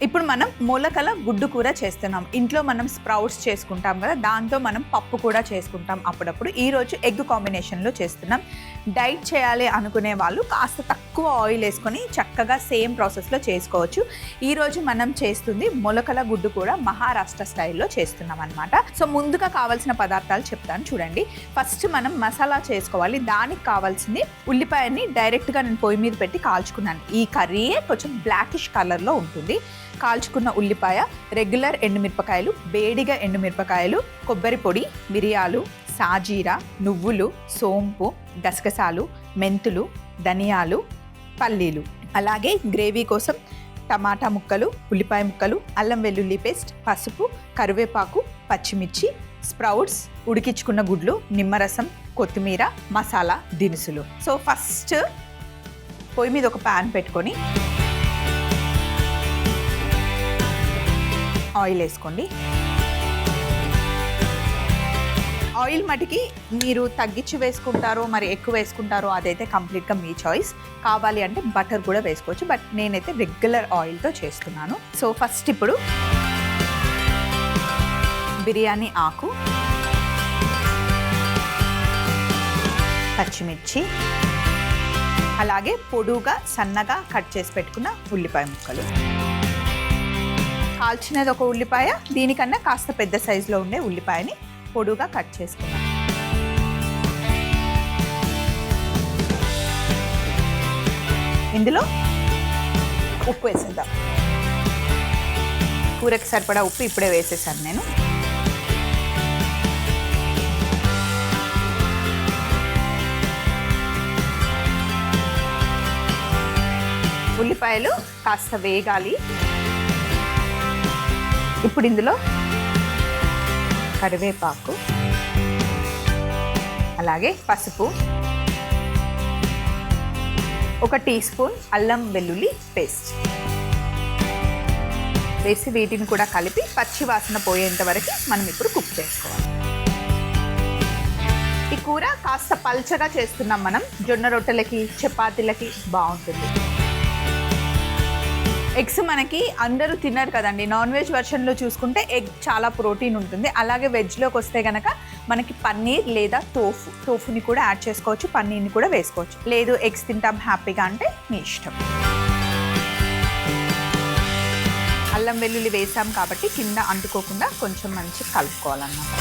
ఇప్పుడు మనం మొలకల గుడ్డు కూర చేస్తున్నాం. ఇంట్లో మనం స్ప్రౌట్స్ చేసుకుంటాం కదా, దాంతో మనం పప్పు కూడా చేసుకుంటాం అప్పుడప్పుడు. ఈరోజు ఎగ్ కాంబినేషన్లో చేస్తున్నాం. డైట్ చేయాలి అనుకునే వాళ్ళు కాస్త తక్కువ ఆయిల్ వేసుకొని చక్కగా సేమ్ ప్రాసెస్లో చేసుకోవచ్చు. ఈరోజు మనం చేస్తుంది మొలకల గుడ్డు కూర మహారాష్ట్ర స్టైల్లో చేస్తున్నాం అనమాట. సో ముందుగా కావాల్సిన పదార్థాలు చెప్తాను చూడండి. ఫస్ట్ మనం మసాలా చేసుకోవాలి. దానికి కావాల్సింది ఉల్లిపాయని డైరెక్ట్గా నేను పొయ్యి మీద పెట్టి కాల్చుకున్నాను. ఈ కర్రీయే కొంచెం బ్లాకిష్ కలర్లో ఉంటుంది. కాల్చుకున్న ఉల్లిపాయ, రెగ్యులర్ ఎండుమిరపకాయలు, వేడిగా ఎండుమిరపకాయలు, కొబ్బరి పొడి, మిరియాలు, సాజీరా, నువ్వులు, సోంపు, గసగసాలు, మెంతులు, ధనియాలు, పల్లీలు, అలాగే గ్రేవీ కోసం టమాటా ముక్కలు, ఉల్లిపాయ ముక్కలు, అల్లం వెల్లుల్లి పేస్ట్, పసుపు, కరివేపాకు, పచ్చిమిర్చి, స్ప్రౌట్స్, ఉడికించుకున్న గుడ్లు, నిమ్మరసం, కొత్తిమీర, మసాలా దినుసులు. సో ఫస్ట్ పొయ్యి మీద ఒక ప్యాన్ పెట్టుకొని ఆయిల్ వేసుకోండి. ఆయిల్ మటుకి మీరు తగ్గించి వేసుకుంటారో మరి ఎక్కువ వేసుకుంటారో అదైతే కంప్లీట్గా మీ చాయిస్. కావాలి అంటే బటర్ కూడా వేసుకోవచ్చు, బట్ నేనైతే రెగ్యులర్ ఆయిల్తో చేస్తున్నాను. సో ఫస్ట్ ఇప్పుడు బిర్యానీ ఆకు, పచ్చిమిర్చి, అలాగే పొడుగా సన్నగా కట్ చేసి పెట్టుకున్న ఉల్లిపాయ ముక్కలు. కాల్చినది ఒక ఉల్లిపాయ, దీనికన్నా కాస్త పెద్ద సైజులో ఉండే ఉల్లిపాయని పొడుగా కట్ చేసుకున్నాం. ఇందులో ఉప్పు వేసేద్దాం. కూరకి సరిపడా ఉప్పు ఇప్పుడే వేసేసాను నేను. ఉల్లిపాయలు కాస్త వేగాలి. ఇప్పుడు ఇందులో కరివేపాకు, అలాగే పసుపు, 1 టీ స్పూన్ అల్లం వెల్లుల్లి పేస్ట్ వేసి వీటిని కూడా కలిపి పచ్చి వాసన పోయేంత వరకు మనం ఇప్పుడు కుక్ చేసుకోవాలి. ఈ కూర కాస్త పల్చగా చేస్తున్నాం మనం. జొన్న రొట్టెలకి, చపాతీలకి బాగుంటుంది. ఎగ్స్ మనకి అందరూ తినరు కదండి. నాన్ వెజ్ వర్షన్లో చూసుకుంటే ఎగ్ చాలా ప్రోటీన్ ఉంటుంది. అలాగే వెజ్లోకి వస్తే కనుక మనకి పన్నీర్ లేదా టోఫుని కూడా యాడ్ చేసుకోవచ్చు, పన్నీర్ని కూడా వేసుకోవచ్చు. లేదు ఎగ్స్ తింటాం హ్యాపీగా అంటే మీ ఇష్టం. అల్లం వెల్లుల్లి వేసాం కాబట్టి కింద అంటుకోకుండా కొంచెం మంచిగా కలుపుకోవాలన్నమాట.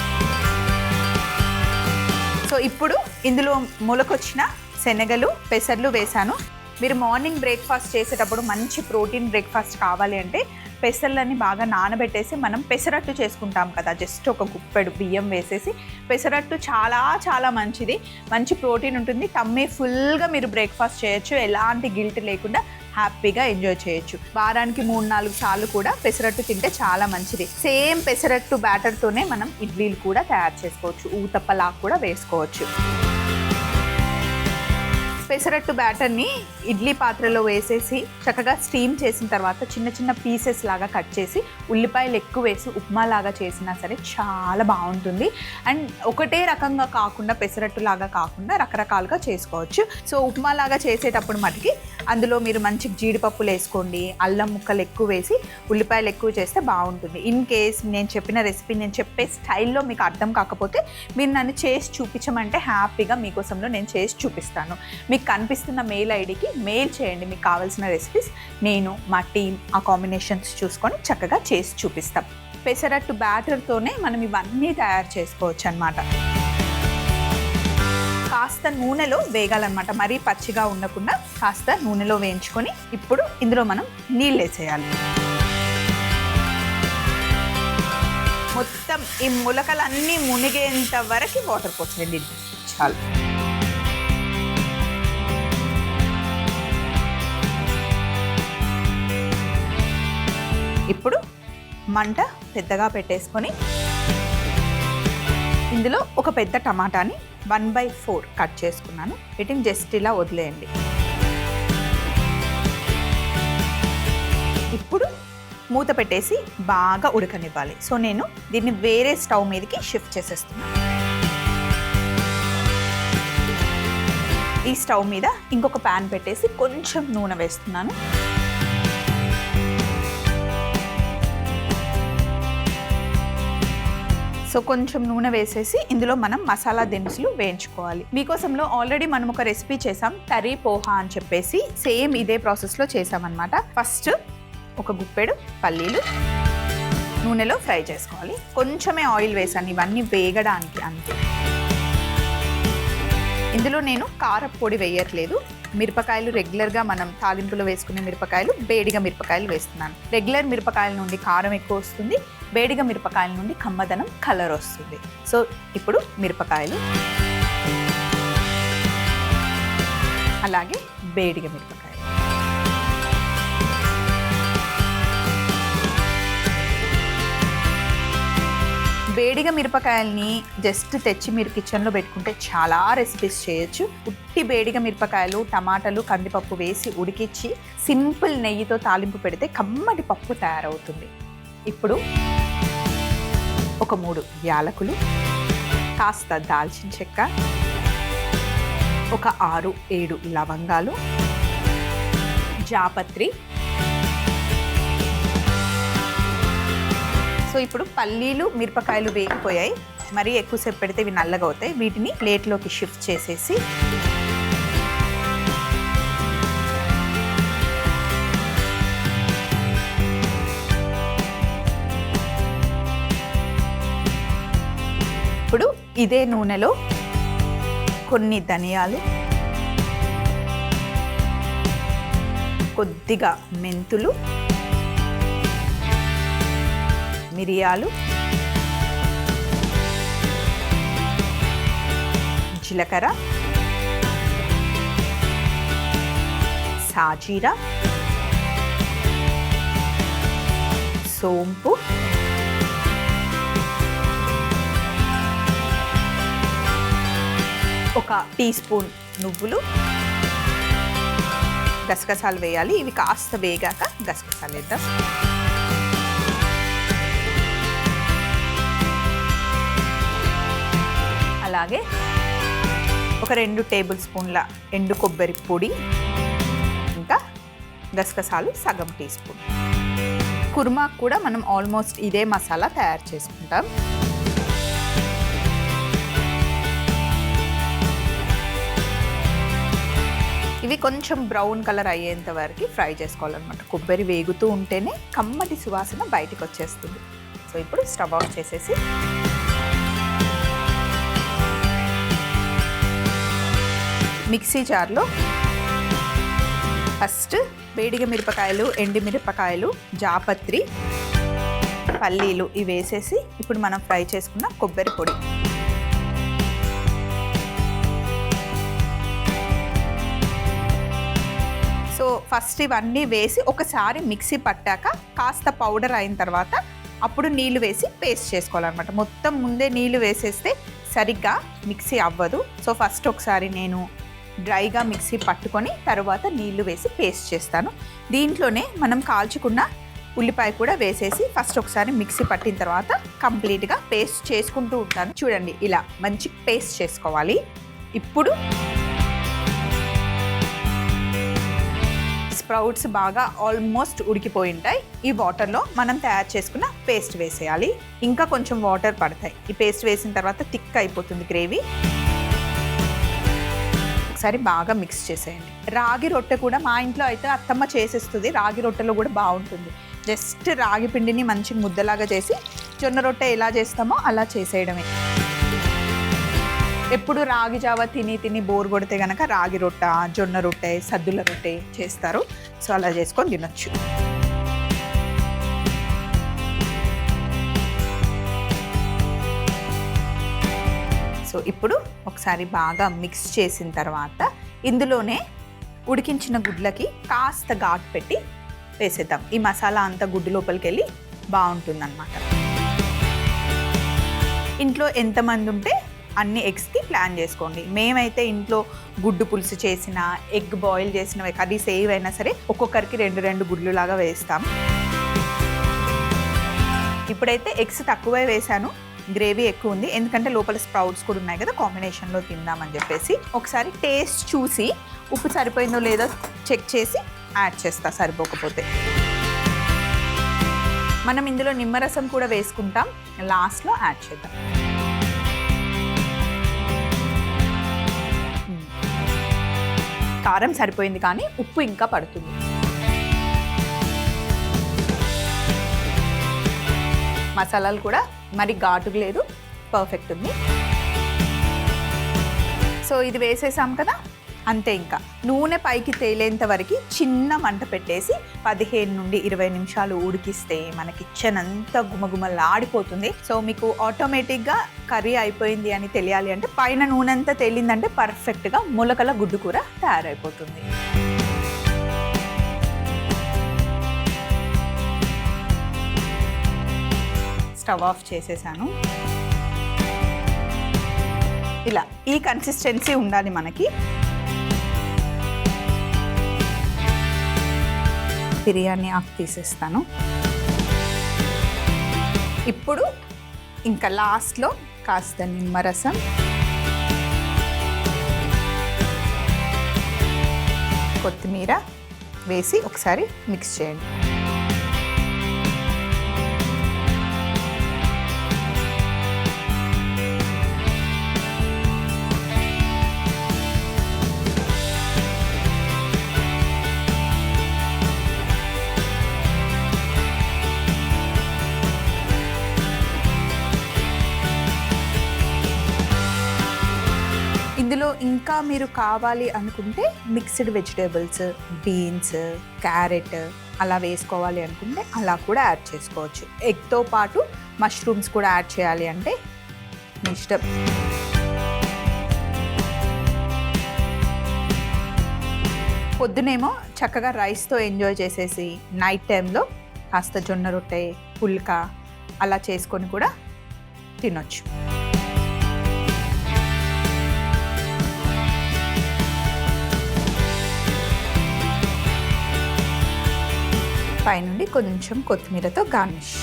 సో ఇప్పుడు ఇందులో మొలకొచ్చిన శనగలు, పెసర్లు వేసాను. మీరు మార్నింగ్ బ్రేక్ఫాస్ట్ చేసేటప్పుడు మంచి ప్రోటీన్ బ్రేక్ఫాస్ట్ కావాలి అంటే పెసర్లని బాగా నానబెట్టేసి మనం పెసరట్టు చేసుకుంటాం కదా, జస్ట్ ఒక గుప్పెడు బియ్యం వేసేసి పెసరట్టు చాలా చాలా మంచిది. మంచి ప్రోటీన్ ఉంటుంది. టమ్మీ ఫుల్గా మీరు బ్రేక్ఫాస్ట్ చేయొచ్చు, ఎలాంటి గిల్ట్ లేకుండా హ్యాపీగా ఎంజాయ్ చేయొచ్చు. వారానికి 3-4 సార్లు కూడా పెసరట్టు తింటే చాలా మంచిది. సేమ్ పెసరట్టు బ్యాటర్తోనే మనం ఇడ్లీలు కూడా తయారు చేసుకోవచ్చు, ఊతప్పలా కూడా వేసుకోవచ్చు. పెసరట్టు బ్యాటర్ని ఇడ్లీ పాత్రలో వేసేసి చక్కగా స్టీమ్ చేసిన తర్వాత చిన్న చిన్న పీసెస్ లాగా కట్ చేసి ఉల్లిపాయలు ఎక్కువ వేసి ఉప్మా లాగా చేసినా సరే చాలా బాగుంటుంది. అండ్ ఒకటే రకంగా కాకుండా, పెసరట్టు లాగా కాకుండా రకరకాలుగా చేసుకోవచ్చు. సో ఉప్మా లాగా చేసేటప్పుడు మటుకి అందులో మీరు మంచి జీడిపప్పులు వేసుకోండి, అల్లం ముక్కలు ఎక్కువ వేసి ఉల్లిపాయలు ఎక్కువ చేస్తే బాగుంటుంది. ఇన్ కేస్ నేను చెప్పిన రెసిపీ, నేను చెప్పే స్టైల్లో మీకు అర్థం కాకపోతే మీరు నన్ను చేసి చూపించమంటే హ్యాపీగా మీకోసంలో నేను చేసి చూపిస్తాను. మీకు కనిపిస్తున్న మెయిల్ ఐడికి మెయిల్ చేయండి మీకు కావాల్సిన రెసిపీస్. నేను మా టీం ఆ కాంబినేషన్స్ చూసుకొని చక్కగా చేసి చూపిస్తాం. పెసరట్టు బ్యాటర్తోనే మనం ఇవన్నీ తయారు చేసుకోవచ్చు అన్నమాట. కాస్త నూనెలో వేగాలన్నమాట, మరీ పచ్చిగా ఉండకుండా కాస్త నూనెలో వేయించుకొని ఇప్పుడు ఇందులో మనం నీళ్ళు వేసేయాలి. మొత్తం ఈ మొలకలన్నీ మునిగేంత వరకు వాటర్ పోసేయండి చాలు. ఇప్పుడు మంట పెద్దగా పెట్టేసుకొని ఇందులో ఒక పెద్ద టమాటాని 1/4 కట్ చేసుకున్నాను. వీటిని జస్ట్ ఇలా వదిలేయండి. ఇప్పుడు మూత పెట్టేసి బాగా ఉడకనివ్వాలి. సో నేను దీన్ని వేరే స్టవ్ మీదకి షిఫ్ట్ చేసేస్తున్నాను. ఈ స్టవ్ మీద ఇంకొక ప్యాన్ పెట్టేసి కొంచెం నూనె వేస్తున్నాను. సో కొంచెం నూనె వేసేసి ఇందులో మనం మసాలా దినుసులు వేయించుకోవాలి. మీకోసంలో ఆల్రెడీ మనం ఒక రెసిపీ చేసాం, తరీ పోహా అని చెప్పేసి. సేమ్ ఇదే ప్రాసెస్లో చేసామన్నమాట. ఫస్ట్ ఒక గుప్పెడు పల్లీలు నూనెలో ఫ్రై చేసుకోవాలి. కొంచెమే ఆయిల్ వేసాను ఇవన్నీ వేగడానికి అంతే. ఇందులో నేను కారపొడి వేయట్లేదు. మిరపకాయలు రెగ్యులర్గా మనం తాలింపులో వేసుకునే మిరపకాయలు, బేడిగ మిరపకాయలు వేస్తున్నాను. రెగ్యులర్ మిరపకాయల నుండి కారం ఎక్కువ వస్తుంది, బేడిగ మిరపకాయల నుండి కమ్మదనం, కలర్ వస్తుంది. సో ఇప్పుడు మిరపకాయలు, అలాగే బేడిగ మిరపకాయలు. వేడిగా మిరపకాయల్ని జస్ట్ తెచ్చి మీరు కిచెన్లో పెట్టుకుంటే చాలా రెసిపీస్ చేయొచ్చు. ఉట్టి వేడిగా మిరపకాయలు, టమాటాలు, కందిపప్పు వేసి ఉడికించి సింపుల్ నెయ్యితో తాలింపు పెడితే కమ్మటి పప్పు తయారవుతుంది. ఇప్పుడు ఒక 3 యాలకులు, కాస్త దాల్చిన చెక్క, ఒక 6-7 లవంగాలు, జాపత్రి. సో ఇప్పుడు పల్లీలు, మిరపకాయలు వేగిపోయాయి. మరీ ఎక్కువసేపు పెడితే ఇవి నల్లగా అవుతాయి. వీటిని ప్లేట్లోకి షిఫ్ట్ చేసేసి ఇప్పుడు ఇదే నూనెలో కొన్ని ధనియాలు, కొద్దిగా మెంతులు, మిరియాలు, జీలకర్ర, సాజీరా, సోంపు, ఒక టీ స్పూన్ నువ్వులు, గసగసాలు వేయాలి. ఇవి కాస్త వేగాక గసగసాలు వేద్దాం. అలాగే ఒక 2 టేబుల్ స్పూన్ల ఎండు కొబ్బరి పొడి, ఇంకా గసగసాలు సగం టీ స్పూన్. కుర్మాకు కూడా మనం ఆల్మోస్ట్ ఇదే మసాలా తయారు చేసుకుంటాం. ఇవి కొంచెం బ్రౌన్ కలర్ అయ్యేంత వరకు ఫ్రై చేసుకోవాలన్నమాట. కొబ్బరి వేగుతూ ఉంటేనే కమ్మటి సువాసన బయటకు వచ్చేస్తుంది. సో ఇప్పుడు స్టవ్ ఆఫ్ చేసేసి మిక్సీ జార్లో ఫస్ట్ వేడిగ మిరపకాయలు, ఎండి మిరపకాయలు, జాపత్రి, పల్లీలు ఇవి వేసేసి ఇప్పుడు మనం ఫ్రై చేసుకున్న కొబ్బరి పొడి, సో ఫస్ట్ ఇవన్నీ వేసి ఒకసారి మిక్సీ పట్టాక కాస్త పౌడర్ అయిన తర్వాత అప్పుడు నీళ్లు వేసి పేస్ట్ చేసుకోవాలన్నమాట. మొత్తం ముందే నీళ్లు వేసేస్తే సరిగ్గా మిక్సీ అవ్వదు. సో ఫస్ట్ ఒకసారి నేను డ్రైగా మిక్సీ పట్టుకొని తర్వాత నీళ్లు వేసి పేస్ట్ చేస్తాను. దీంట్లోనే మనం కాల్చుకున్న ఉల్లిపాయ కూడా వేసేసి ఫస్ట్ ఒకసారి మిక్సీ పట్టిన తర్వాత కంప్లీట్గా పేస్ట్ చేసుకుంటూ ఉంటాను. చూడండి ఇలా మంచి పేస్ట్ చేసుకోవాలి. ఇప్పుడు స్ప్రౌట్స్ బాగా ఆల్మోస్ట్ ఉడికిపోయి ఉంటాయి. ఈ వాటర్లో మనం తయారు చేసుకున్న పేస్ట్ వేసేయాలి. ఇంకా కొంచెం వాటర్ పడతాయి. ఈ పేస్ట్ వేసిన తర్వాత థిక్ అయిపోతుంది గ్రేవీ. ఒకసారి బాగా మిక్స్ చేసేయండి. రాగి రొట్టె కూడా మా ఇంట్లో అయితే అత్తమ్మ చేసేస్తుంది. రాగి రొట్టెలో కూడా బాగుంటుంది. జస్ట్ రాగి పిండిని మంచి ముద్దలాగా చేసి జొన్న రొట్టె ఎలా చేస్తామో అలా చేసేయడమే. ఎప్పుడు రాగి జావ తిని బోర్ కొడితే కనుక రాగి రొట్టె, జొన్న రొట్టె, సద్దుల రొట్టె చేస్తారు. సో అలా చేసుకొని తినొచ్చు. సో ఇప్పుడు ఒకసారి బాగా మిక్స్ చేసిన తర్వాత ఇందులోనే ఉడికించిన గుడ్లకి కాస్త ఘాటు పెట్టి వేసేద్దాం. ఈ మసాలా అంతా గుడ్డు లోపలికి వెళ్ళి బాగుంటుందన్నమాట. ఇంట్లో ఎంతమంది ఉంటే అన్ని ఎగ్స్కి ప్లాన్ చేసుకోండి. మేమైతే ఇంట్లో గుడ్డు పులుసు చేసిన, ఎగ్ బాయిల్ చేసిన కర్రీస్ ఏవైనా సరే ఒక్కొక్కరికి 2 గుడ్లు లాగా వేస్తాం. ఇప్పుడైతే ఎగ్స్ తక్కువే వేసాను, గ్రేవీ ఎక్కువ ఉంది. ఎందుకంటే లోపల స్ప్రౌట్స్ కూడా ఉన్నాయి కదా, కాంబినేషన్లో తిందామని చెప్పేసి. ఒకసారి టేస్ట్ చూసి ఉప్పు సరిపోయిందో లేదో చెక్ చేసి యాడ్ చేస్తా సరిపోకపోతే. మనం ఇందులో నిమ్మరసం కూడా వేసుకుంటాం, లాస్ట్లో యాడ్ చేద్దాం. కారం సరిపోయింది కానీ ఉప్పు ఇంకా పడుతుంది. మసాలాలు కూడా మరి ఘాటుగా లేదు, పర్ఫెక్ట్ ఉంది. సో ఇది వేసేసాం కదా, అంతే. ఇంకా నూనె పైకి తేలేంత వరకు చిన్న మంట పెట్టేసి 15 నుండి 20 నిమిషాలు ఉడికిస్తే మన కిచెన్ అంతా గుమగుమలాడిపోతుంది. సో మీకు ఆటోమేటిక్గా కర్రీ అయిపోయింది అని తెలియాలి అంటే పైన నూనె అంతా తేలిందంటే పర్ఫెక్ట్గా మొలకల గుడ్డు కూర తయారైపోతుంది. స్టవ్ ఆఫ్ చేసేసాను. ఇలా ఈ కన్సిస్టెన్సీ ఉండాలి మనకి. బిర్యానీ ఆకు తీసేస్తాను. ఇప్పుడు ఇంకా లాస్ట్లో కాస్త నిమ్మరసం, కొత్తిమీర వేసి ఒకసారి మిక్స్ చేయండి. ఇందులో ఇంకా మీరు కావాలి అనుకుంటే మిక్స్డ్ వెజిటేబుల్స్, బీన్స్, క్యారెట్ అలా వేసుకోవాలి అనుకుంటే అలా కూడా యాడ్ చేసుకోవచ్చు. ఎగ్తో పాటు మష్రూమ్స్ కూడా యాడ్ చేయాలి అంటే మీ ఇష్టం. పొద్దునేమో చక్కగా రైస్తో ఎంజాయ్ చేసేసి నైట్ టైంలో కాస్త జొన్న రొట్టె, పుల్కా అలా చేసుకొని కూడా తినొచ్చు. పైనుండి కొంచెం కొత్తిమీరతో గార్నిష్.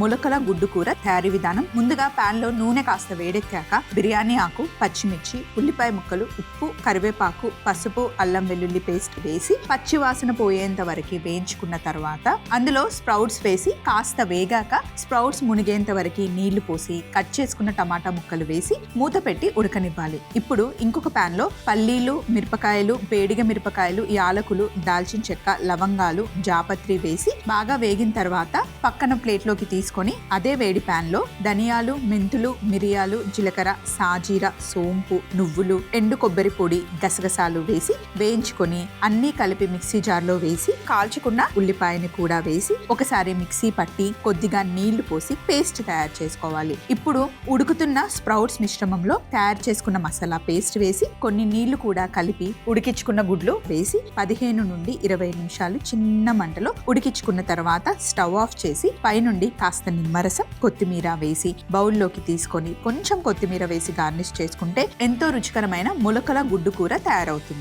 మొలకల గుడ్డు కూర తయారీ విధానం. ముందుగా ప్యాన్లో నూనె కాస్త వేడెక్కాక బిర్యానీ ఆకు, పచ్చిమిర్చి, ఉల్లిపాయ ముక్కలు, ఉప్పు, కరివేపాకు, పసుపు, అల్లం వెల్లుల్లి పేస్ట్ వేసి పచ్చి వాసన పోయేంత వరకు వేయించుకున్న తర్వాత అందులో స్ప్రౌట్స్ వేసి కాస్త వేగాక స్ప్రౌట్స్ మునిగేంత వరకు నీళ్లు పోసి కట్ చేసుకున్న టమాటా ముక్కలు వేసి మూత పెట్టి ఉడకనివ్వాలి. ఇప్పుడు ఇంకొక ప్యాన్లో పల్లీలు, మిరపకాయలు, వేడిగ మిరపకాయలు, యాలకులు, దాల్చిన చెక్క, లవంగాలు, జాపత్రి వేసి బాగా వేగిన తర్వాత పక్కన ప్లేట్లోకి తీసుకొని అదే వేడి ప్యాన్ లో ధనియాలు, మెంతులు, మిరియాలు, జీలకర్ర, సాజీర, సోంపు, నువ్వులు, ఎండు కొబ్బరి పొడి, గసగసాలు వేసి వేయించుకొని అన్నీ కలిపి మిక్సీ జార్లో వేసి కాల్చుకున్న ఉల్లిపాయని కూడా వేసి ఒకసారి మిక్సీ పట్టి కొద్దిగా నీళ్లు పోసి పేస్ట్ తయారు చేసుకోవాలి. ఇప్పుడు ఉడుకుతున్న స్ప్రౌట్స్ మిశ్రమంలో తయారు చేసుకున్న మసాలా పేస్ట్ వేసి కొన్ని నీళ్లు కూడా కలిపి ఉడికించుకున్న గుడ్లు వేసి 15 నుండి 20 నిమిషాలు చిన్న మంటలో ఉడికించుకున్న తర్వాత స్టవ్ ఆఫ్ చేసి పైనుండి కాస్త నిమ్మరసం, కొత్తిమీర వేసి బౌల్లోకి తీసుకొని కొంచెం కొత్తిమీర వేసి గార్నిష్ చేసుకుంటే ఎంతో రుచికరమైన మొలకల గుడ్డు కూర తయారవుతుంది.